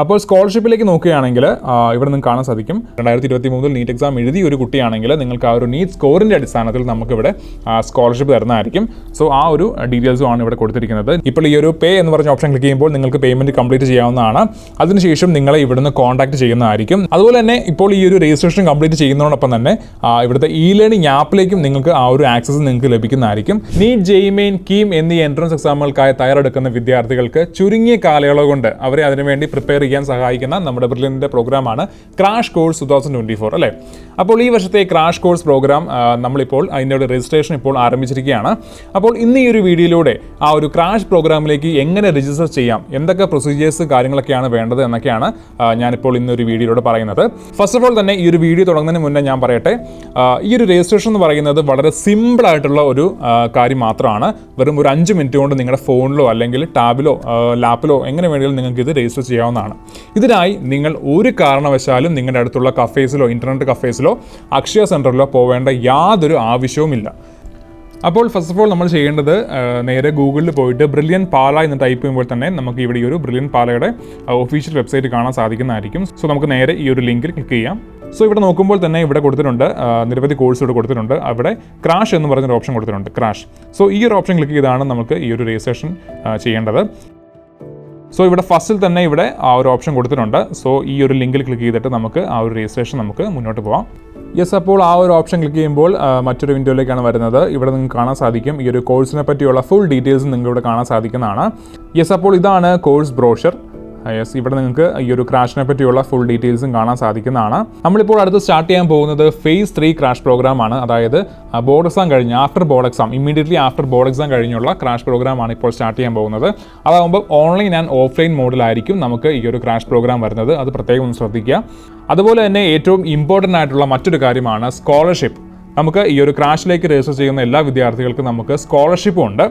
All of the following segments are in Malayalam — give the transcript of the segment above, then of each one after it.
അപ്പോൾ സ്കോളർഷിപ്പിലേക്ക് നോക്കുകയാണെങ്കിൽ ഇവിടെ നിങ്ങൾക്ക് കാണാൻ സാധിക്കും 2023 നീറ്റ് എക്സാം എഴുതിയ ഒരു കുട്ടിയാണെങ്കിൽ നിങ്ങൾക്ക് ആ ഒരു നീറ്റ് സ്കോറിൻ്റെ അടിസ്ഥാനത്തിൽ നമുക്കിവിടെ സ്കോളർഷിപ്പ് തരുന്നതായിരിക്കും. സോ ആ ഒരു ഡീറ്റെയിൽസും ആണ് ഇവിടെ കൊടുത്തിരിക്കുന്നത്. ഇപ്പോൾ ഈ ഒരു പേ എന്ന് പറഞ്ഞ ഓപ്ഷൻ ക്ലിക്ക് ചെയ്യുമ്പോൾ നിങ്ങൾക്ക് പേയ്മെൻറ്റ് കംപ്ലീറ്റ് ചെയ്യാവുന്നതാണ്. അതിനുശേഷം നിങ്ങളെ ഇവിടുന്ന് കോൺടാക്ട് ചെയ്യുന്നതായിരിക്കും. അതുപോലെ തന്നെ ഇപ്പോൾ ഈ ഒരു രജിസ്ട്രേഷൻ കംപ്ലീറ്റ് ചെയ്യുന്നതോടൊപ്പം തന്നെ ഇവിടുത്തെ ഇ ലേണിംഗ് ആപ്പിലേക്കും നിങ്ങൾക്ക് ആ ഒരു ആക്സസ് നിങ്ങൾക്ക് ലഭിക്കുന്നതായിരിക്കും. നീറ്റ്, ജെഇഇ മെയിൻ, കീം എന്നീ എൻട്രൻസ് എക്സാമുകൾക്കായി തയ്യാറെടുക്കുന്ന വിദ്യാർത്ഥികൾക്ക് ചുരുങ്ങിയ കാലയളവ് കൊണ്ട് അവരെ അതിനുവേണ്ടി പ്രിപ്പയർ ചെയ്യാൻ സഹായിക്കുന്ന നമ്മുടെ ബ്രില്യൻറ്റിൻ്റെ പ്രോഗ്രാമാണ് ക്രാഷ് കോഴ്സ് 2024 അല്ലേ. അപ്പോൾ ഈ വർഷത്തെ ക്രാഷ് കോഴ്സ് പ്രോഗ്രാം നമ്മളിപ്പോൾ അതിൻ്റെ ഒരു രജിസ്ട്രേഷൻ ഇപ്പോൾ ആരംഭിച്ചിരിക്കുകയാണ്. അപ്പോൾ ഇന്ന് ഈ ഒരു വീഡിയോയിലൂടെ ആ ഒരു ക്രാഷ് പ്രോഗ്രാമിലേക്ക് എങ്ങനെ രജിസ്റ്റർ ചെയ്യാം, എന്തൊക്കെ പ്രൊസീജിയേഴ്സ് കാര്യങ്ങളൊക്കെയാണ് വേണ്ടത് എന്നൊക്കെയാണ് ഞാനിപ്പോൾ ഇന്നൊരു വീഡിയോയിലൂടെ പറയുന്നത്. ഫസ്റ്റ് ഓഫ് ഓൾ തന്നെ ഈ ഒരു വീഡിയോ തുടങ്ങുന്നതിന് മുന്നേ ഞാൻ പറയട്ടെ, ഈ ഒരു രജിസ്ട്രേഷൻ എന്ന് പറയുന്നത് വളരെ സിമ്പിൾ ആയിട്ടുള്ള ഒരു കാര്യം മാത്രമാണ്. വെറും ഒരു 5 മിനിറ്റ് കൊണ്ട് നിങ്ങളുടെ ഫോണിലോ അല്ലെങ്കിൽ ടാബിലോ ലാപ്പിലോ എങ്ങനെ വേണമെങ്കിലും നിങ്ങൾക്ക് ഇത് രജിസ്റ്റർ ചെയ്യാവുന്നതാണ്. ഇതിനായി നിങ്ങൾ ഒരു കാരണവശാലും നിങ്ങളുടെ അടുത്തുള്ള കഫേസിലോ ഇൻ്റർനെറ്റ് കഫേസിലോ അക്ഷയ സെൻറ്ററിലോ പോവേണ്ട യാതൊരു ആവശ്യവുമില്ല. അപ്പോൾ ഫസ്റ്റ് ഓഫ് ഓൾ നമ്മൾ ചെയ്യേണ്ടത് നേരെ ഗൂഗിളിൽ പോയിട്ട് ബ്രില്യൻ പാല എന്ന് ടൈപ്പ് ചെയ്യുമ്പോൾ തന്നെ നമുക്ക് ഇവിടെ ഈ ഒരു ബ്രില്യൻ പാലയുടെ ഒഫീഷ്യൽ വെബ്സൈറ്റ് കാണാൻ സാധിക്കുന്നതായിരിക്കും. സോ നമുക്ക് നേരെ ഈ ഒരു ലിങ്കിൽ ക്ലിക്ക് ചെയ്യാം. സോ ഇവിടെ നോക്കുമ്പോൾ തന്നെ ഇവിടെ കൊടുത്തിട്ടുണ്ട് നിരവധി കോഴ്സ് ഇവിടെ കൊടുത്തിട്ടുണ്ട്. അവിടെ ക്രാഷ് എന്ന് പറഞ്ഞൊരു ഓപ്ഷൻ കൊടുത്തിട്ടുണ്ട്, ക്രാഷ്. സോ ഈ ഒരു ഓപ്ഷൻ ക്ലിക്ക് ചെയ്താണ് നമുക്ക് ഈ ഒരു രജിസ്ട്രേഷൻ ചെയ്യേണ്ടത്. സോ ഇവിടെ ഫസ്റ്റിൽ തന്നെ ഇവിടെ ആ ഒരു ഓപ്ഷൻ കൊടുത്തിട്ടുണ്ട്. സോ ഈ ഒരു ലിങ്കിൽ ക്ലിക്ക് ചെയ്തിട്ട് നമുക്ക് ആ ഒരു രജിസ്ട്രേഷൻ നമുക്ക് മുന്നോട്ട് പോകാം. യെസ്, അപ്പോൾ ആ ഒരു ഓപ്ഷൻ ക്ലിക്ക് ചെയ്യുമ്പോൾ മറ്റൊരു വിൻഡോയിലേക്കാണ് വരുന്നത്. ഇവിടെ നിങ്ങൾക്ക് കാണാൻ സാധിക്കും ഈ ഒരു കോഴ്സിനെ പറ്റിയുള്ള ഫുൾ ഡീറ്റെയിൽസ് നിങ്ങൾക്ക് ഇവിടെ കാണാൻ സാധിക്കുന്നതാണ്. യെസ്, അപ്പോൾ ഇതാണ് കോഴ്സ് ബ്രോഷർ. യെസ്, ഇവിടെ നിങ്ങൾക്ക് ഈ ഒരു ക്രാഷിനെ പറ്റിയുള്ള ഫുൾ ഡീറ്റെയിൽസും കാണാൻ സാധിക്കുന്നതാണ്. നമ്മളിപ്പോൾ അടുത്ത് സ്റ്റാർട്ട് ചെയ്യാൻ പോകുന്നത് ഫേസ് 3 ക്രാഷ് പ്രോഗ്രാമാണ്. അതായത് ബോർഡ് എക്സാം കഴിഞ്ഞ് ഇമ്മീഡിയറ്റ്ലി ആഫ്റ്റർ ബോർഡ് എക്സാം കഴിഞ്ഞുള്ള ക്രാഷ് പ്രോഗ്രാമാണ് ഇപ്പോൾ സ്റ്റാർട്ട് ചെയ്യാൻ പോകുന്നത്. അതാകുമ്പോൾ ഓൺലൈൻ ആൻഡ് ഓഫ്ലൈൻ മോഡിലായിരിക്കും നമുക്ക് ഈ ഒരു ക്രാഷ് പ്രോഗ്രാം വരുന്നത്. അത് പ്രത്യേകം ഒന്ന് ശ്രദ്ധിക്കുക. അതുപോലെ തന്നെ ഏറ്റവും ഇമ്പോർട്ടൻ്റ് ആയിട്ടുള്ള മറ്റൊരു കാര്യമാണ് സ്കോളർഷിപ്പ്. നമുക്ക് ഈ ഒരു ക്രാഷിലേക്ക് രജിസ്റ്റർ ചെയ്യുന്ന എല്ലാ വിദ്യാർത്ഥികൾക്കും നമുക്ക് സ്കോളർഷിപ്പും ഉണ്ട്.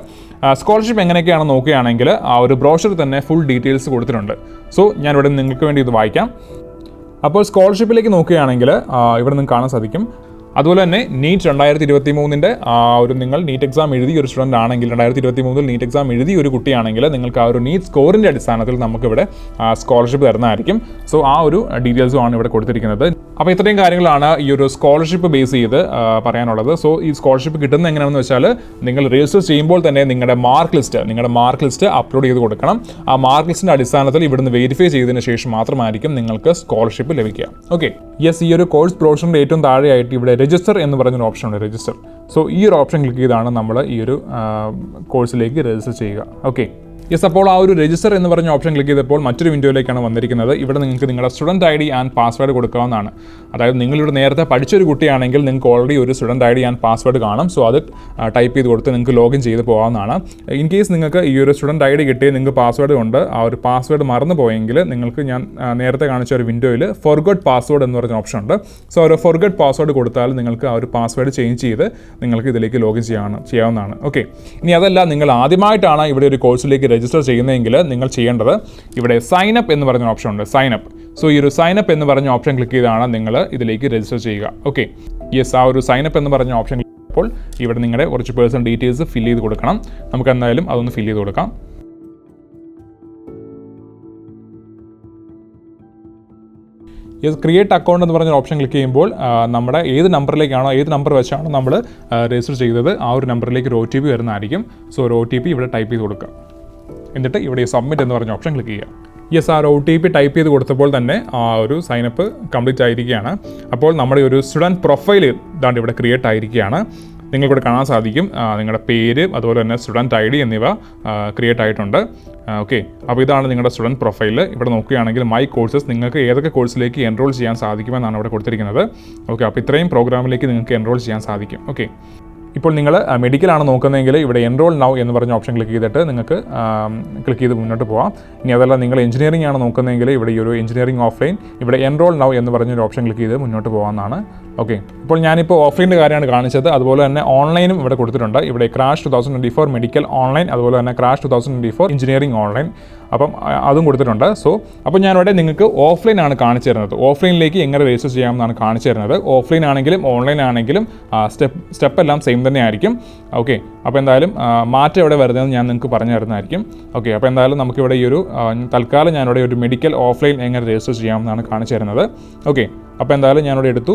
സ്കോളർഷിപ്പ് എങ്ങനെയൊക്കെയാണെന്ന് നോക്കുകയാണെങ്കിൽ ആ ഒരു ബ്രോഷറിൽ തന്നെ ഫുൾ ഡീറ്റെയിൽസ് കൊടുത്തിട്ടുണ്ട്. സോ ഞാനിവിടെ നിങ്ങൾക്ക് വേണ്ടി ഇത് വായിക്കാം. അപ്പോൾ സ്കോളർഷിപ്പിലേക്ക് നോക്കുകയാണെങ്കിൽ ഇവിടെ നിങ്ങൾക്ക് കാണാൻ സാധിക്കും. അതുപോലെ തന്നെ നീറ്റ് 2023 ഒരു നിങ്ങൾ നീറ്റ് എക്സാം എഴുതിയ ഒരു സ്റ്റുഡൻ്റ് ആണെങ്കിൽ 2023 നീറ്റ് എക്സാം എഴുതിയ ഒരു കുട്ടിയാണെങ്കിൽ നിങ്ങൾക്ക് ആ ഒരു നീറ്റ് സ്കോറിൻ്റെ അടിസ്ഥാനത്തിൽ നമുക്കിവിടെ സ്കോളർഷിപ്പ് തരുന്നതായിരിക്കും. സോ ആ ഒരു ഡീറ്റെയിൽസും ആണ് ഇവിടെ കൊടുത്തിരിക്കുന്നത്. അപ്പോൾ ഇത്രയും കാര്യങ്ങളാണ് ഈ ഒരു സ്കോളർഷിപ്പ് ബേസ് ചെയ്ത് പറയാനുള്ളത്. സോ ഈ സ്കോളർഷിപ്പ് കിട്ടുന്നത് എങ്ങനെയാണെന്ന് വെച്ചാൽ നിങ്ങൾ രജിസ്റ്റർ ചെയ്യുമ്പോൾ തന്നെ നിങ്ങളുടെ മാർക്ക് ലിസ്റ്റ് അപ്ലോഡ് ചെയ്ത് കൊടുക്കണം. ആ മാർക്ക് ലിസ്റ്റിൻ്റെ അടിസ്ഥാനത്തിൽ ഇവിടുന്ന് വെരിഫൈ ചെയ്തതിന് ശേഷം മാത്രമായിരിക്കും നിങ്ങൾക്ക് സ്കോളർഷിപ്പ് ലഭിക്കുക. ഓക്കെ, യെസ്, ഈ ഒരു കോഴ്സ് ബ്രോഷറിൻ്റെ ഏറ്റവും താഴെയായിട്ട് ഇവിടെ രജിസ്റ്റർ എന്ന് പറഞ്ഞൊരു ഓപ്ഷൻ ഉണ്ട്, രജിസ്റ്റർ. സോ ഈ ഒരു ഓപ്ഷൻ ക്ലിക്ക് ചെയ്താണ് നമ്മൾ ഈ ഒരു കോഴ്സിലേക്ക് രജിസ്റ്റർ ചെയ്യുക. ഓക്കെ, യെസ്, അപ്പോൾ ആ ഒരു രജിസ്റ്റർ എന്ന് പറഞ്ഞ ഓപ്ഷൻ ക്ലിക്ക് ചെയ്തപ്പോൾ മറ്റൊരു വിൻഡോയിലേക്കാണ് വന്നിരിക്കുന്നത്. ഇവിടെ നിങ്ങൾക്ക് നിങ്ങളുടെ സ്റ്റുഡൻറ്റ് ID ആൻഡ് പാസ്വേഡ് കൊടുക്കാവുന്നതാണ്. അതായത് നിങ്ങളിവിടെ നേരത്തെ പഠിച്ചൊരു കുട്ടിയാണെങ്കിൽ നിങ്ങൾക്ക് ഓൾറെഡി ഒരു സ്റ്റുഡൻറ്റ് ID ആൻഡ് പാസ്വേഡ് കാണും. സോ അത് ടൈപ്പ് ചെയ്ത് കൊടുത്ത് നിങ്ങൾക്ക് ലോഗിൻ ചെയ്ത് പോകാവുന്നതാണ്. ഇൻ കേസ് നിങ്ങൾക്ക് ഈ ഒരു സ്റ്റുഡൻറ്റ് ID കിട്ടി നിങ്ങൾക്ക് പാസ്വേഡ് കൊണ്ട് ആ ഒരു പാസ്വേഡ് മറന്നു പോയെങ്കിൽ നിങ്ങൾക്ക് ഞാൻ നേരത്തെ കാണിച്ച ഒരു വിൻഡോയിൽ ഫോർഗോട്ട് പാസ്വേഡ് എന്ന് പറഞ്ഞ ഓപ്ഷൻ ഉണ്ട്. സോ ഒരു ഫോർഗോട്ട് പാസ്വേഡ് കൊടുത്താൽ നിങ്ങൾക്ക് ആ ഒരു പാസ്വേഡ് ചേഞ്ച് ചെയ്ത് നിങ്ങൾക്ക് ഇതിലേക്ക് ലോഗിൻ ചെയ്യാവുന്നതാണ്. ഓക്കെ, ഇനി അതല്ല നിങ്ങൾ ആദ്യമായിട്ടാണ് ഇവിടെ ഒരു കോഴ്സിലേക്ക് രജിസ്റ്റർ ചെയ്യുന്നതെങ്കിൽ നിങ്ങൾ ചെയ്യേണ്ടത് ഇവിടെ സൈൻ അപ്പ് എന്ന് പറഞ്ഞ ഓപ്ഷൻ ഉണ്ട്, സൈൻ അപ്പ്. സോ ഈ ഒരു സൈൻ അപ്പ് എന്ന് പറഞ്ഞ ഓപ്ഷൻ ക്ലിക്ക് ചെയ്താണ് നിങ്ങൾ ഇതിലേക്ക് രജിസ്റ്റർ ചെയ്യുക. ഓക്കെ, യെസ്, ആ ഒരു സൈൻ അപ്പ് എന്ന് പറഞ്ഞ ഓപ്ഷൻ ക്ലിക്ക് ചെയ്യുമ്പോൾ ഇവിടെ നിങ്ങളുടെ കുറച്ച് പേഴ്സണൽ ഡീറ്റെയിൽസ് ഫില്ല് ചെയ്ത് കൊടുക്കണം. നമുക്ക് എന്തായാലും അതൊന്ന് ഫില്ല് ചെയ്ത് കൊടുക്കാം. യെസ്, ക്രിയേറ്റ് അക്കൗണ്ട് എന്ന് പറഞ്ഞ ഓപ്ഷൻ ക്ലിക്ക് ചെയ്യുമ്പോൾ നമ്മുടെ ഏത് നമ്പർ വെച്ചാണോ നമ്മൾ രജിസ്റ്റർ ചെയ്തത് ആ ഒരു നമ്പറിലേക്ക് ഒരു OTP വരുന്നതായിരിക്കും. സോ ഒരു OTP ഇവിടെ ടൈപ്പ് ചെയ്ത് കൊടുക്കുക. എന്നിട്ട് ഇവിടെ സബ്മിറ്റ് എന്ന് പറഞ്ഞ ഓപ്ഷൻ ക്ലിക്ക് ചെയ്യുക. യെസ്, ആ ഒരു OTP ടൈപ്പ് ചെയ്ത് കൊടുത്തപ്പോൾ തന്നെ ആ ഒരു സൈനപ്പ് കംപ്ലീറ്റ് ആയിരിക്കുകയാണ്. അപ്പോൾ നമ്മുടെ ഒരു സ്റ്റുഡൻറ്റ് പ്രൊഫൈൽ ഇതാണ്ട് ഇവിടെ ക്രിയേറ്റ് ആയിരിക്കുകയാണ്. നിങ്ങൾക്കിവിടെ കാണാൻ സാധിക്കും നിങ്ങളുടെ പേര് അതുപോലെ തന്നെ സ്റ്റുഡൻറ്റ് ID എന്നിവ ക്രിയേറ്റ് ആയിട്ടുണ്ട്. ഓക്കെ, അപ്പോൾ ഇതാണ് നിങ്ങളുടെ സ്റ്റുഡൻറ്റ് പ്രൊഫൈൽ. ഇവിടെ നോക്കുകയാണെങ്കിൽ മൈ കോഴ്സസ് നിങ്ങൾക്ക് ഏതൊക്കെ കോഴ്സിലേക്ക് എൻറോൾ ചെയ്യാൻ സാധിക്കുമെന്നാണ് ഇവിടെ കൊടുത്തിരിക്കുന്നത്. ഓക്കെ, അപ്പോൾ ഇത്രയും പ്രോഗ്രാമിലേക്ക് നിങ്ങൾക്ക് എൻറോൾ ചെയ്യാൻ സാധിക്കും. ഓക്കെ, ഇപ്പോൾ നിങ്ങൾ മെഡിക്കലാണ് നോക്കുന്നതെങ്കിൽ ഇവിടെ എൻറോൾ നൗ എന്ന് പറഞ്ഞ ഓപ്ഷൻ ക്ലിക്ക് ചെയ്തിട്ട് നിങ്ങൾക്ക് ക്ലിക്ക് ചെയ്ത് മുന്നോട്ട് പോകാം. ഇനി അതല്ല നിങ്ങൾ എഞ്ചിനീയറിംഗ് ആണ് നോക്കുന്നതെങ്കിൽ ഇവിടെ ഈ ഒരു എഞ്ചിനീയറിംഗ് ഓഫ്ലൈൻ ഇവിടെ എൻറോൾ നൗ എന്ന് പറഞ്ഞൊരു ഓപ്ഷൻ ക്ലിക്ക് ചെയ്ത് മുന്നോട്ട് പോകാമെന്നാണ്. ഓക്കെ, ഇപ്പോൾ ഞാനിപ്പോൾ ഓഫ്ലൈൻ്റെ കാര്യമാണ് കാണിച്ചത്. അതുപോലെ തന്നെ ഓൺലൈനും ഇവിടെ കൊടുത്തിട്ടുണ്ട്. ഇവിടെ ക്രാഷ് 2024 മെഡിക്കൽ ഓൺലൈൻ, അതുപോലെ തന്നെ ക്രാഷ് 2024 എഞ്ചിനീയറിംഗ് ഓൺലൈൻ, അപ്പം അതും കൊടുത്തിട്ടുണ്ട്. അപ്പോൾ ഞാനിവിടെ നിങ്ങൾക്ക് ഓഫ്ലൈൻ ആണ് കാണിച്ചു തരുന്നത്. ഓഫ്ലൈനിലേക്ക് എങ്ങനെ രജിസ്റ്റർ ചെയ്യാമെന്നാണ് കാണിച്ചു തരുന്നത്. ഓഫ്ലൈൻ ആണെങ്കിലും ഓൺലൈൻ ആണെങ്കിലും സ്റ്റെപ്പ് എല്ലാം സെയിം തന്നെ ആയിരിക്കും. ഓക്കെ, അപ്പോൾ എന്തായാലും മാറ്റം എവിടെ വരുന്നതെന്ന് ഞാൻ നിങ്ങൾക്ക് പറഞ്ഞു തരുന്നതായിരിക്കും. ഓക്കെ, അപ്പോൾ എന്തായാലും നമുക്കിവിടെ ഈ ഒരു തൽക്കാലം ഞാനിവിടെ ഒരു മെഡിക്കൽ ഓഫ്ലൈൻ എങ്ങനെ രജിസ്റ്റർ ചെയ്യാമെന്നാണ് കാണിച്ചു തരുന്നത്. ഓക്കെ, അപ്പോൾ എന്തായാലും ഞാനിവിടെ എടുത്തു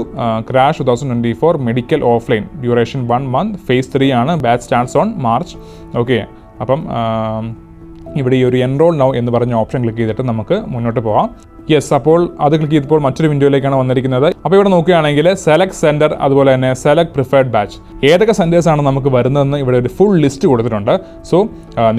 crash 2024 medical offline, duration 1 month, phase 3 ആണ്, batch starts on March. Okay, അപ്പം ഇവിടെ ഈ ഒരു എൻറോൾ നൗ എന്ന് പറഞ്ഞ ഓപ്ഷൻ ക്ലിക്ക് ചെയ്തിട്ട് നമുക്ക് മുന്നോട്ട് പോകാം. യെസ്, അപ്പോൾ അത് ക്ലിക്ക് ചെയ്തപ്പോൾ മറ്റൊരു വിൻഡോയിലേക്കാണ് വന്നിരിക്കുന്നത്. അപ്പോൾ ഇവിടെ നോക്കുകയാണെങ്കിൽ സെലക്ട് സെൻറ്റർ, അതുപോലെ തന്നെ സെലക്ട് പ്രിഫേർഡ് ബാച്ച്, ഏതൊക്കെ സെൻറ്റേഴ്സാണ് നമുക്ക് വരുന്നതെന്ന് ഇവിടെ ഒരു ഫുൾ ലിസ്റ്റ് കൊടുത്തിട്ടുണ്ട്. സോ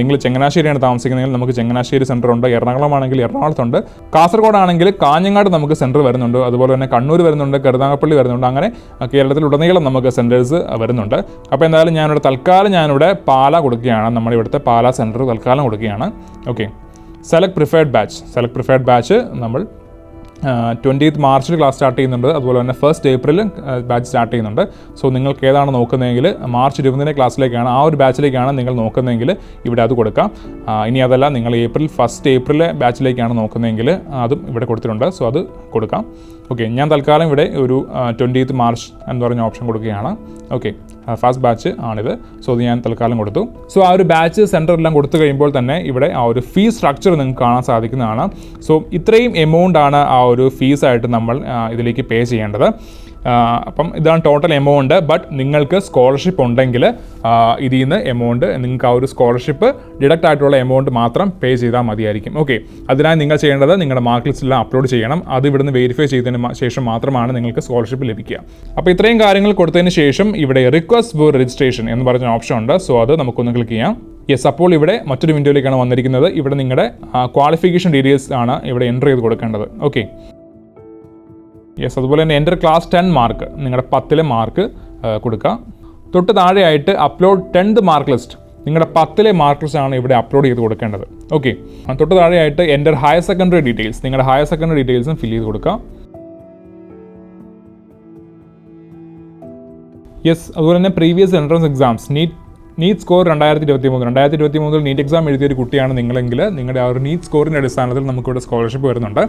നിങ്ങൾ ചങ്ങനാശ്ശേരിയാണ് താമസിക്കുന്നതെങ്കിൽ നമുക്ക് ചങ്ങനാശ്ശേരി സെൻറ്റർ ഉണ്ട്, എറണാകുളം ആണെങ്കിൽ എറണാകുളത്തുണ്ട്, കാസർഗോഡ് ആണെങ്കിൽ കാഞ്ഞങ്ങാട് നമുക്ക് സെൻറ്റർ വരുന്നുണ്ട്, അതുപോലെ തന്നെ കണ്ണൂർ വരുന്നുണ്ട്, കരുനാഗപ്പള്ളി വരുന്നുണ്ട്, അങ്ങനെ കേരളത്തിലുടനീളം നമുക്ക് സെൻറ്റേഴ്സ് വരുന്നുണ്ട്. അപ്പോൾ എന്തായാലും ഞാനിവിടെ തൽക്കാലം ഞാനിവിടെ പാല കൊടുക്കുകയാണ്, നമ്മുടെ ഇവിടുത്തെ പാല സെൻറ്റർ തൽക്കാലം കൊടുക്കുകയാണ്. ഓക്കെ, സെലക്ട് പ്രിഫേർഡ് ബാച്ച് നമ്മൾ 20th മാർച്ചിൽ ക്ലാസ് സ്റ്റാർട്ട് ചെയ്യുന്നുണ്ട്, അതുപോലെ തന്നെ 1st April ബാച്ച് സ്റ്റാർട്ട് ചെയ്യുന്നുണ്ട്. സോ നിങ്ങൾക്ക് ഏതാണ് നോക്കുന്നതെങ്കിൽ മാർച്ച് 20 ക്ലാസ്സിലേക്കാണ്, ആ ഒരു ബാച്ചിലേക്കാണ് നിങ്ങൾ നോക്കുന്നതെങ്കിൽ ഇവിടെ അത് കൊടുക്കാം. ഇനി അതല്ല നിങ്ങൾ 1st April ബാച്ചിലേക്കാണ് നോക്കുന്നതെങ്കിൽ അതും ഇവിടെ കൊടുത്തിട്ടുണ്ട്. സോ അത് കൊടുക്കാം. ഓക്കെ, ഞാൻ തൽക്കാലം ഇവിടെ ഒരു 20th മാർച്ച് എന്ന് പറഞ്ഞ ഓപ്ഷൻ കൊടുക്കുകയാണ്. ഓക്കെ, ഫസ്റ്റ് ബാച്ച് ആണിത്. സോ അത് ഞാൻ തൽക്കാലം കൊടുത്തു. സോ ആ ഒരു ബാച്ച് സെൻറ്റർ എല്ലാം കൊടുത്തു കഴിയുമ്പോൾ തന്നെ ഇവിടെ ആ ഒരു ഫീസ് സ്ട്രക്ചർ നിങ്ങൾക്ക് കാണാൻ സാധിക്കുന്നതാണ്. സോ ഇത്രയും എമൗണ്ട് ആണ് ആ ഒരു ഫീസായിട്ട് നമ്മൾ ഇതിലേക്ക് പേ ചെയ്യേണ്ടത്. അപ്പം ഇതാണ് ടോട്ടൽ എമൗണ്ട്. ബട്ട് നിങ്ങൾക്ക് സ്കോളർഷിപ്പ് ഉണ്ടെങ്കിൽ ഇതിൽ നിന്ന് എമൗണ്ട് നിങ്ങൾക്ക് ആ ഒരു സ്കോളർഷിപ്പ് ഡിഡക്റ്റ് ആയിട്ടുള്ള എമൗണ്ട് മാത്രം പേ ചെയ്താൽ മതിയായിരിക്കും. ഓക്കെ, അതിനായി നിങ്ങൾ ചെയ്യേണ്ടത് നിങ്ങളുടെ മാർക്ക് ലിസ്റ്റിലെല്ലാം അപ്ലോഡ് ചെയ്യണം. അത് ഇവിടുന്ന് വെരിഫൈ ചെയ്തതിന് ശേഷം മാത്രമാണ് നിങ്ങൾക്ക് സ്കോളർഷിപ്പ് ലഭിക്കുക. അപ്പോൾ ഇത്രയും കാര്യങ്ങൾ കൊടുത്തതിന് ശേഷം ഇവിടെ റിക്വസ്റ്റ് ഫോർ രജിസ്ട്രേഷൻ എന്ന് പറഞ്ഞ ഓപ്ഷൻ ഉണ്ട്. സോ അത് നമുക്കൊന്ന് ക്ലിക്ക് ചെയ്യാം. യെസ്, അപ്പോൾ ഇവിടെ മറ്റൊരു വിൻഡോയിലേക്കാണ് വന്നിരിക്കുന്നത്. ഇവിടെ നിങ്ങളുടെ ക്വാളിഫിക്കേഷൻ ഡീറ്റെയിൽസ് ആണ് ഇവിടെ എൻ്റർ ചെയ്ത് കൊടുക്കേണ്ടത്. ഓക്കെ, യെസ്, അതുപോലെ തന്നെ എൻ്റെ ക്ലാസ് 10 മാർക്ക്, നിങ്ങളുടെ 10ലെ മാർക്ക് കൊടുക്കുക. തൊട്ട് താഴെയായിട്ട് അപ്ലോഡ് 10th മാർക്ക് ലിസ്റ്റ്, നിങ്ങളുടെ 10ലെ മാർക്ക് ലിസ്റ്റ് ആണ് ഇവിടെ അപ്ലോഡ് ചെയ്ത് കൊടുക്കേണ്ടത്. ഓക്കെ, തൊട്ട് താഴെയായിട്ട് എൻ്റെ ഹയർ സെക്കൻഡറി ഡീറ്റെയിൽസ്, നിങ്ങളുടെ ഹയർ സെക്കൻഡറി ഡീറ്റെയിൽസും ഫിൽ ചെയ്ത് കൊടുക്കുക. യെസ്, അതുപോലെ തന്നെ previous entrance exams, NEET score 2023 NEET exam എഴുതിയൊരു കുട്ടിയാണ് നിങ്ങളെങ്കിൽ നിങ്ങളുടെ ആ ഒരു നീറ്റ് സ്കോറിൻ്റെ അടിസ്ഥാനത്തിൽ നമുക്കിവിടെ സ്കോളർഷിപ്പ് വരുന്നുണ്ട്.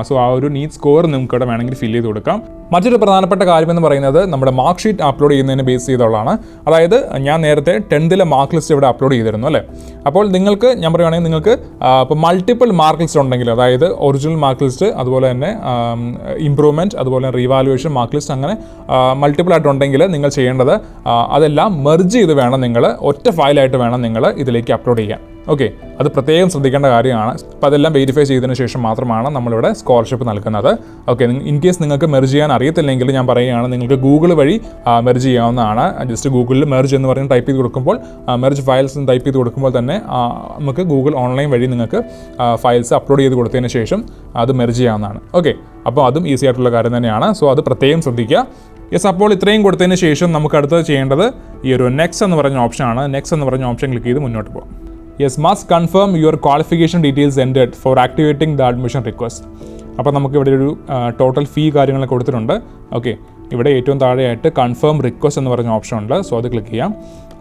സോ ആ ഒരു നീറ്റ് സ്കോർ നമുക്കിവിടെ വേണമെങ്കിൽ ഫിൽ ചെയ്ത് കൊടുക്കാം. മറ്റൊരു പ്രധാനപ്പെട്ട കാര്യമെന്ന് പറയുന്നത് നമ്മുടെ മാർക്ക് ഷീറ്റ് അപ്ലോഡ് ചെയ്യുന്നതിനെ ബേസ് ചെയ്തുള്ളതാണ്. അതായത് ഞാൻ നേരത്തെ 10th മാർക്ക് ലിസ്റ്റ് ഇവിടെ അപ്ലോഡ് ചെയ്തിരുന്നു അല്ലേ. അപ്പോൾ നിങ്ങൾക്ക് ഞാൻ പറയുകയാണെങ്കിൽ നിങ്ങൾക്ക് ഇപ്പോൾ മൾട്ടിപ്പിൾ മാർക്ക് ലിസ്റ്റ് ഉണ്ടെങ്കിൽ, അതായത് ഒറിജിനൽ മാർക്ക് ലിസ്റ്റ്, അതുപോലെ തന്നെ ഇംപ്രൂവ്മെൻറ്റ്, അതുപോലെ റീവാലുവേഷൻ മാർക്ക് ലിസ്റ്റ്, അങ്ങനെ മൾട്ടിപ്പിൾ ആയിട്ടുണ്ടെങ്കിൽ നിങ്ങൾ ചെയ്യേണ്ടത് അതെല്ലാം മെർജ് ചെയ്ത് വേണം നിങ്ങൾ ഒറ്റ ഫയലായിട്ട് വേണം നിങ്ങൾ ഇതിലേക്ക് അപ്ലോഡ് ചെയ്യാൻ. ഓക്കെ, അത് പ്രത്യേകം ശ്രദ്ധിക്കേണ്ട കാര്യമാണ്. അപ്പോൾ അതെല്ലാം വെരിഫൈ ചെയ്തതിന് ശേഷം മാത്രമാണ് നമ്മളിവിടെ സ്കോളർഷിപ്പ് നൽകുന്നത്. ഓക്കെ, ഇൻ കേസ് നിങ്ങൾക്ക് മെർജ് ചെയ്യാൻ അറിയത്തില്ലെങ്കിൽ ഞാൻ പറയുകയാണ്, നിങ്ങൾക്ക് ഗൂഗിൾ വഴി മെർജ് ചെയ്യാവുന്നതാണ്. ജസ്റ്റ് ഗൂഗിളിൽ മെർജ് എന്ന് പറഞ്ഞ് ടൈപ്പ് ചെയ്ത് കൊടുക്കുമ്പോൾ, മെർജ് ഫയൽസ് എന്ന് ടൈപ്പ് ചെയ്ത് കൊടുക്കുമ്പോൾ തന്നെ നമുക്ക് ഗൂഗിൾ ഓൺലൈൻ വഴി നിങ്ങൾക്ക് ഫയൽസ് അപ്ലോഡ് ചെയ്ത് കൊടുത്തതിന് ശേഷം അത് മെർജ് ചെയ്യാവുന്നതാണ്. ഓക്കെ, അപ്പോൾ അതും ഈസി ആയിട്ടുള്ള കാര്യം തന്നെയാണ്. സോ അത് പ്രത്യേകം ശ്രദ്ധിക്കുക. യെസ്, അപ്പോൾ ഇത്രയും കൊടുത്തതിന് ശേഷം നമുക്ക് അടുത്തത് ചെയ്യേണ്ടത് ഈ ഒരു നെക്സ്റ്റ് എന്ന് പറഞ്ഞ ഓപ്ഷനാണ്. നെക്സ്റ്റ് എന്ന് പറഞ്ഞ ഓപ്ഷൻ ക്ലിക്ക് ചെയ്ത് മുന്നോട്ട് പോകാം. Yes, must confirm your qualification details entered for activating the admission request. അപ്പോൾ നമുക്ക് ഇവിടെ ഒരു ടോട്ടൽ ഫീ കാര്യങ്ങളൊക്കെ കൊടുത്തിട്ടുണ്ട്. ഓക്കെ, ഇവിടെ ഏറ്റവും താഴെയായിട്ട് കൺഫേം റിക്വസ്റ്റ് എന്ന് പറഞ്ഞ ഓപ്ഷൻ ഉണ്ട്. സോ അത് ക്ലിക്ക് ചെയ്യാം.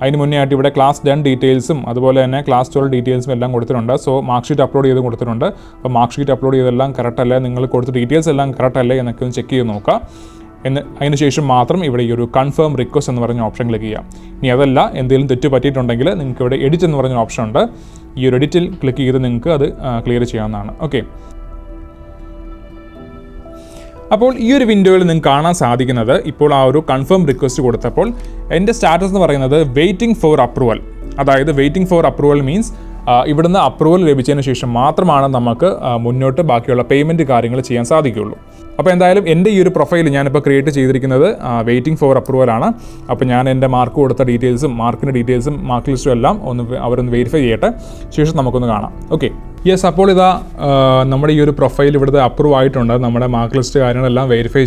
അതിന് മുന്നേ ആയിട്ട് ഇവിടെ ക്ലാസ് 10 ഡീറ്റെയിൽസും അതുപോലെ തന്നെ ക്ലാസ് 12 ഡീറ്റെയിൽസും എല്ലാം കൊടുത്തിട്ടുണ്ട്. സോ മാർക്ക് ഷീറ്റ് അപ്ലോഡ് ചെയ്ത് കൊടുത്തിട്ടുണ്ട്. അപ്പോൾ മാർക്ക് ഷീറ്റ് അപ്ലോഡ് ചെയ്തെല്ലാം കറക്റ്റ് അല്ലേ, നിങ്ങൾ കൊടുത്ത ഡീറ്റെയിൽസ് എല്ലാം കറക്റ്റ് അല്ലേ എന്നൊക്കെ ഒന്ന് ചെക്ക് ചെയ്ത് നോക്കുക. അതിന് ശേഷം മാത്രം ഇവിടെ ഈ ഒരു കൺഫേം റിക്വസ്റ്റ് എന്ന് പറഞ്ഞ ഓപ്ഷൻ ക്ലിക്ക് ചെയ്യാം. ഇനി അതല്ല എന്തെങ്കിലും തെറ്റ് പറ്റിയിട്ടുണ്ടെങ്കിൽ നിങ്ങൾക്ക് ഇവിടെ എഡിറ്റ് എന്ന് പറഞ്ഞ ഓപ്ഷൻ ഉണ്ട്. ഈ ഒരു എഡിറ്റിൽ ക്ലിക്ക് ചെയ്ത് നിങ്ങൾക്ക് അത് ക്ലിയർ ചെയ്യാവുന്നതാണ്. ഓക്കെ, അപ്പോൾ ഈ ഒരു വിൻഡോയിൽ നിങ്ങൾക്ക് കാണാൻ സാധിക്കുന്നത് ഇപ്പോൾ ആ ഒരു കൺഫേം റിക്വസ്റ്റ് കൊടുത്തപ്പോൾ എൻ്റെ സ്റ്റാറ്റസ് എന്ന് പറയുന്നത് വെയിറ്റിംഗ് ഫോർ അപ്രൂവൽ. അതായത് വെയിറ്റിംഗ് ഫോർ അപ്രൂവൽ മീൻസ് ഇവിടുന്ന് അപ്രൂവൽ ലഭിച്ചതിന് ശേഷം മാത്രമാണ് നമുക്ക് മുന്നോട്ട് ബാക്കിയുള്ള പേയ്മെൻറ്റ് കാര്യങ്ങൾ ചെയ്യാൻ സാധിക്കുകയുള്ളൂ. അപ്പോൾ എന്തായാലും എൻ്റെ ഈ ഒരു പ്രൊഫൈൽ ഞാനിപ്പോൾ ക്രിയേറ്റ് ചെയ്തിരിക്കുന്നത് വെയിറ്റിംഗ് ഫോർ അപ്രൂവൽ ആണ്. അപ്പോൾ ഞാൻ എൻ്റെ മാർക്ക് കൊടുത്ത ഡീറ്റെയിൽസും മാർക്കിൻ്റെ ഡീറ്റെയിൽസും മാർക്ക് ലിസ്റ്റും എല്ലാം അവരൊന്ന് വെരിഫൈ ചെയ്യട്ടെ, ശേഷം നമുക്കൊന്ന് കാണാം. ഓക്കെ, യെസ്, അപ്പോൾ ഇതാ നമ്മുടെ ഈ ഒരു പ്രൊഫൈൽ ഇവിടുത്തെ അപ്രൂവ് ആയിട്ടുണ്ട്. നമ്മുടെ മാർക്ക് ലിസ്റ്റ് കാര്യങ്ങളെല്ലാം വെരിഫൈ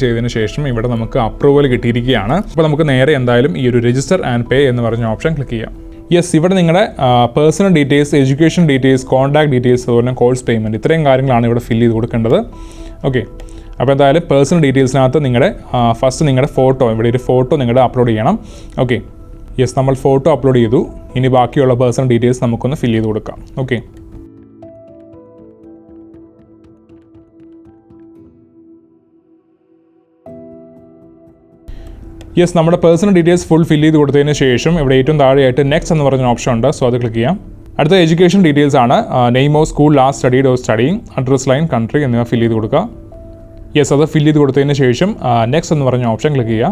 ചെയ്തതിന് ശേഷം ഇവിടെ നമുക്ക് അപ്രൂവൽ കിട്ടിയിരിക്കുകയാണ്. അപ്പോൾ നമുക്ക് നേരെ എന്തായാലും ഈ ഒരു രജിസ്റ്റർ ആൻഡ് പേ എന്ന് പറഞ്ഞ ഓപ്ഷൻ ക്ലിക്ക് ചെയ്യാം. യെസ്, ഇവിടെ നിങ്ങളുടെ personal details, education details, contact details, അതുപോലെ കോഴ്സ് പേയ്മെൻറ്റ്, ഇത്രയും കാര്യങ്ങളാണ് ഇവിടെ ഫില്ല് ചെയ്ത് കൊടുക്കേണ്ടത്. ഓക്കെ, അപ്പോൾ എന്തായാലും പേഴ്സണൽ ഡീറ്റെയിൽസിനകത്ത് നിങ്ങളുടെ ഫസ്റ്റ് നിങ്ങളുടെ ഫോട്ടോ, ഇവിടെ ഒരു ഫോട്ടോ നിങ്ങളുടെ അപ്ലോഡ് ചെയ്യണം. ഓക്കെ, യെസ്, നമ്മൾ ഫോട്ടോ അപ്ലോഡ് ചെയ്തു. ഇനി ബാക്കിയുള്ള പേഴ്സണൽ ഡീറ്റെയിൽസ് നമുക്കൊന്ന് ഫില്ല് ചെയ്ത് കൊടുക്കാം. ഓക്കെ, യെസ്, നമ്മുടെ പേഴ്സണൽ ഡീറ്റെയിൽസ് ഫുൾ ഫില്ല് ചെയ്ത് കൊടുത്തതിന് ശേഷം ഇവിടെ ഏറ്റവും താഴെയായിട്ട് നെക്സ്റ്റ് എന്ന് പറഞ്ഞ ഓപ്ഷൻ ഉണ്ട്. സോ അത് ക്ലിക്ക് ചെയ്യാം. അടുത്ത എഡ്യൂക്കേഷൻ ഡീറ്റെയിൽസ് ആണ്. Name of school, last studied or studying, address line, country എന്നിവ ഫില്ല് ചെയ്ത് കൊടുക്കുക. യെസ്, അത് ഫില്ല് ചെയ്ത് കൊടുത്തതിന് ശേഷം നെക്സ്റ്റ് എന്ന് പറഞ്ഞ ഓപ്ഷൻ ക്ലിക്ക് ചെയ്യുക.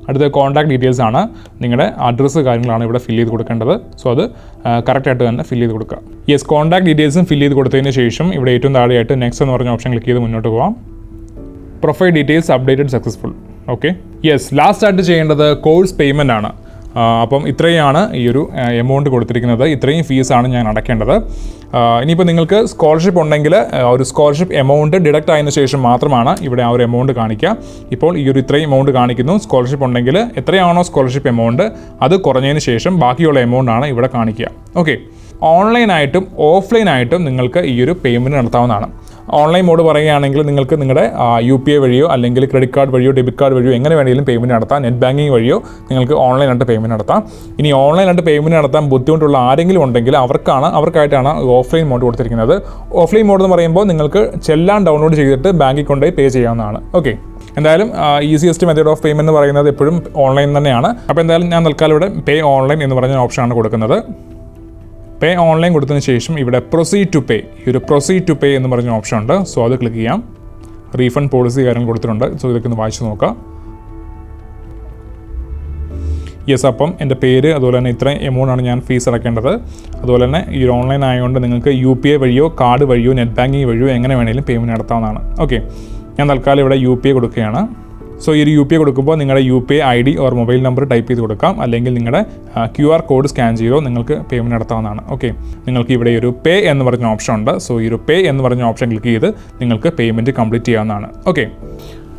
അടുത്ത കോൺടാക്ട് ഡീറ്റെയിൽസ് ആണ്. നിങ്ങളുടെ അഡ്രസ്സ് കാര്യങ്ങളാണ് ഇവിടെ ഫില്ല് ചെയ്ത് കൊടുക്കേണ്ടത്. സോ അത് കറക്റ്റായിട്ട് തന്നെ ഫില്ല് ചെയ്ത് കൊടുക്കുക. യെസ്, കോൺടാക്ട് ഡീറ്റെയിൽസും ഫില്ല് ചെയ്ത് കൊടുത്തതിന് ശേഷം ഇവിടെ ഏറ്റവും താഴെയായിട്ട് നെക്സ്റ്റ് എന്ന് പറഞ്ഞ ഓപ്ഷൻ ക്ലിക്ക് ചെയ്ത് മുന്നോട്ട് പോകാം. Profile details updated successful. Okay, yes, last ആയിട്ട് ചെയ്യേണ്ടത് കോഴ്സ് പേയ്മെൻ്റ് ആണ്. അപ്പം ഇത്രയാണ് ഈ ഒരു എമൗണ്ട് കൊടുത്തിരിക്കുന്നത്. ഇത്രയും ഫീസാണ് ഞാൻ അടയ്ക്കേണ്ടത്. ഇനിയിപ്പോൾ നിങ്ങൾക്ക് സ്കോളർഷിപ്പ് ഉണ്ടെങ്കിൽ ഒരു സ്കോളർഷിപ്പ് എമൗണ്ട് ഡിഡക്റ്റ് ആയതിനു ശേഷം മാത്രമാണ് ഇവിടെ ആ ഒരു എമൗണ്ട് കാണിക്കുക. ഇപ്പോൾ ഈ ഒരു ഇത്രയും എമൗണ്ട് കാണിക്കുന്നു. സ്കോളർഷിപ്പ് ഉണ്ടെങ്കിൽ എത്രയാണോ സ്കോളർഷിപ്പ് എമൗണ്ട് അത് കുറഞ്ഞതിന് ശേഷം ബാക്കിയുള്ള എമൗണ്ട് ആണ് ഇവിടെ കാണിക്കുക. ഓക്കെ, ഓൺലൈനായിട്ടും ഓഫ്ലൈനായിട്ടും നിങ്ങൾക്ക് ഈ ഒരു പേയ്മെൻറ്റ് നടത്താവുന്നതാണ്. ഓൺലൈൻ മോഡ് പറയുകയാണെങ്കിൽ നിങ്ങൾക്ക് നിങ്ങളുടെ UPI വഴിയോ അല്ലെങ്കിൽ ക്രെഡിറ്റ് കാർഡ് വഴിയോ ഡെബിറ്റ് കാർഡ് വഴിയോ എങ്ങനെ വേണമെങ്കിലും പേയ്മെൻറ്റ് നടത്താം. നെറ്റ് ബാങ്കിങ് വഴിയോ നിങ്ങൾക്ക് ഓൺലൈനായിട്ട് പേയ്മെൻറ്റ് നടത്താം. ഇനി ഓൺലൈനായിട്ട് പേയ്മെൻറ്റ് നടത്താൻ ബുദ്ധിമുട്ടുള്ള ആരെങ്കിലും ഉണ്ടെങ്കിൽ അവർക്കായിട്ടാണ് ഓഫ്ലൈൻ മോഡ് കൊടുത്തിരിക്കുന്നത്. ഓഫ്ലൈൻ മോഡ് എന്ന് പറയുമ്പോൾ നിങ്ങൾക്ക് ചെല്ലാൻ ഡൗൺലോഡ് ചെയ്തിട്ട് ബാങ്കിൽ കൊണ്ടുപോയി പേ ചെയ്യാവുന്നതാണ്. ഓക്കെ, എന്തായാലും ഈസിയസ്റ്റ് മെത്തേഡ് ഓഫ് പേയ്മെൻറ്റ് എന്ന് പറയുന്നത് എപ്പോഴും ഓൺലൈൻ തന്നെയാണ്. അപ്പോൾ എന്തായാലും ഞാൻ തൽക്കാലം ഇവിടെ പേ ഓൺലൈൻ എന്ന് പറഞ്ഞ ഓപ്ഷനാണ് കൊടുക്കുന്നത്. പേ ഓൺലൈൻ കൊടുത്തതിന് ശേഷം ഇവിടെ പ്രൊസീഡ് ടു പേ, ഈ ഒരു പ്രൊസീഡ് ടു പേ എന്ന് പറഞ്ഞ ഓപ്ഷൻ ഉണ്ട്. സോ അത് ക്ലിക്ക് ചെയ്യാം. റീഫണ്ട് പോളിസി കാര്യങ്ങൾ കൊടുത്തിട്ടുണ്ട്. സോ ഇതൊക്കെ ഒന്ന് വായിച്ച് നോക്കാം. യെസ്, അപ്പം എൻ്റെ പേര്, അതുപോലെ തന്നെ ഇത്രയും എമൗണ്ടാണ് ഞാൻ ഫീസ് അടയ്ക്കേണ്ടത്. അതുപോലെ തന്നെ ഈ ഓൺലൈൻ ആയതുകൊണ്ട് നിങ്ങൾക്ക് UPI വഴിയോ കാർഡ് വഴിയോ നെറ്റ് ബാങ്കിങ് വഴിയോ എങ്ങനെ വേണമെങ്കിലും പേയ്മെൻറ്റ് നടത്താവുന്നതാണ്. ഓക്കെ, ഞാൻ തൽക്കാലം ഇവിടെ UPI കൊടുക്കുകയാണ്. സോ ഈ ഒരു UPI കൊടുക്കുമ്പോൾ നിങ്ങളുടെ UPI ID or mobile number type ചെയ്ത് കൊടുക്കാം. അല്ലെങ്കിൽ നിങ്ങളുടെ QR കോഡ് സ്കാൻ ചെയ്തോ നിങ്ങൾക്ക് പേയ്മെൻറ്റ് നടത്താവുന്നതാണ്. ഓക്കെ, നിങ്ങൾക്ക് ഇവിടെ ഒരു പേ എന്ന് പറഞ്ഞ ഓപ്ഷൻ ഉണ്ട്. സോ ഈ ഒരു പേ എന്ന് പറഞ്ഞ ഓപ്ഷൻ ക്ലിക്ക് ചെയ്ത് നിങ്ങൾക്ക് പേയ്മെൻറ്റ് കംപ്ലീറ്റ് ചെയ്യാവുന്നതാണ്. ഓക്കെ,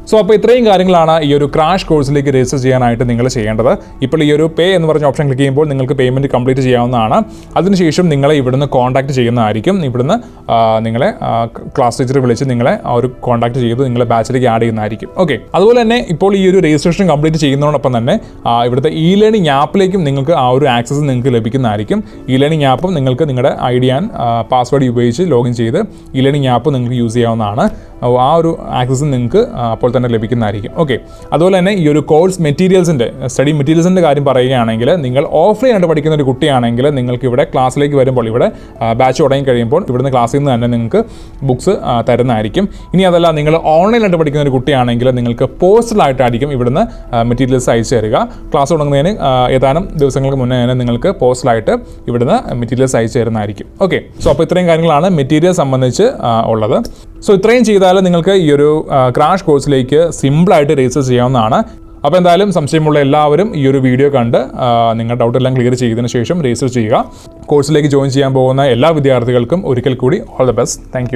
സോ അപ്പോൾ ഇത്രയും കാര്യങ്ങളാണ് ഈ ഒരു ക്രാഷ് കോഴ്സിലേക്ക് രജിസ്റ്റർ ചെയ്യാനായിട്ട് നിങ്ങൾ ചെയ്യേണ്ടത്. ഇപ്പോൾ ഈ ഒരു പേ എന്ന് പറഞ്ഞ ഓപ്ഷൻ ക്ലിക്ക് ചെയ്യുമ്പോൾ നിങ്ങൾക്ക് പേയ്മെൻറ്റ് കംപ്ലീറ്റ് ചെയ്യാവുന്നതാണ്. അതിനുശേഷം നിങ്ങളെ ഇവിടുന്ന് കോൺടാക്ട് ചെയ്യുന്നതായിരിക്കും. ഇവിടുന്ന് നിങ്ങളെ ക്ലാസ് ടീച്ചർ വിളിച്ച് നിങ്ങളെ ആ ഒരു കോൺടാക്ട് ചെയ്ത് നിങ്ങളെ ബാച്ചിലേക്ക് ആഡ് ചെയ്യുന്നതായിരിക്കും. ഓക്കെ, അതുപോലെ തന്നെ ഇപ്പോൾ ഈ ഒരു രജിസ്ട്രേഷൻ കംപ്ലീറ്റ് ചെയ്യുന്നതോടൊപ്പം തന്നെ ഇവിടുത്തെ ലേണിംഗ് ആപ്പിലേക്കും നിങ്ങൾക്ക് ആ ഒരു ആക്സസ് നിങ്ങൾക്ക് ലഭിക്കുന്നതായിരിക്കും. ലേണിംഗ് ആപ്പും നിങ്ങൾക്ക് നിങ്ങളുടെ ID ആൻഡ് പാസ്വേഡ് ഉപയോഗിച്ച് ലോഗിൻ ചെയ്ത് ലേണിംഗ് ആപ്പ് നിങ്ങൾക്ക് യൂസ് ചെയ്യാവുന്നതാണ്. ആ ഒരു ആക്സസ് നിങ്ങൾക്ക് അപ്പോൾ തന്നെ ലഭിക്കുന്നതായിരിക്കും. ഓക്കെ, അതുപോലെ തന്നെ ഈ ഒരു കോഴ്സ് മെറ്റീരിയൽസിൻ്റെ സ്റ്റഡി മെറ്റീരിയൽസിൻ്റെ കാര്യം പറയുകയാണെങ്കിൽ നിങ്ങൾ ഓഫ്ലൈൻ ആയിട്ട് പഠിക്കുന്ന ഒരു കുട്ടിയാണെങ്കിൽ നിങ്ങൾക്ക് ഇവിടെ ക്ലാസ്സിലേക്ക് വരുമ്പോൾ ഇവിടെ ബാച്ച് തുടങ്ങി കഴിയുമ്പോൾ ഇവിടുന്ന് ക്ലാസ്സിൽ നിന്ന് തന്നെ നിങ്ങൾക്ക് ബുക്സ് തരുന്നതായിരിക്കും. ഇനി അതല്ല നിങ്ങൾ ഓൺലൈനായിട്ട് പഠിക്കുന്ന ഒരു കുട്ടിയാണെങ്കിൽ നിങ്ങൾക്ക് പോസ്റ്റലായിട്ടായിരിക്കും ഇവിടുന്ന് മെറ്റീരിയൽസ് അയച്ചു തരിക. ക്ലാസ് തുടങ്ങുന്നതിന് ഏതാനും ദിവസങ്ങൾക്ക് മുന്നേ തന്നെ നിങ്ങൾക്ക് പോസ്റ്റലായിട്ട് ഇവിടുന്ന് മെറ്റീരിയൽസ് അയച്ചു തരുന്നതായിരിക്കും. ഓക്കെ, സോ അപ്പോൾ ഇത്രയും കാര്യങ്ങളാണ് മെറ്റീരിയൽ സംബന്ധിച്ച് ഉള്ളത്. സോ ഇത്രയും ചെയ്താൽ നിങ്ങൾക്ക് ഈ ഒരു ക്രാഷ് കോഴ്സിലേക്ക് സിമ്പിളായിട്ട് രജിസ്റ്റർ ചെയ്യാവുന്നതാണ്. അപ്പോൾ എന്തായാലും സംശയമുള്ള എല്ലാവരും ഈ ഒരു വീഡിയോ കണ്ട് നിങ്ങളുടെ ഡൗട്ടെല്ലാം ക്ലിയർ ചെയ്തതിന് ശേഷം രജിസ്റ്റർ ചെയ്യുക. കോഴ്സിലേക്ക് ജോയിൻ ചെയ്യാൻ പോകുന്ന എല്ലാ വിദ്യാർത്ഥികൾക്കും ഒരിക്കൽ കൂടി ഓൾ ദ ബെസ്റ്റ്. താങ്ക്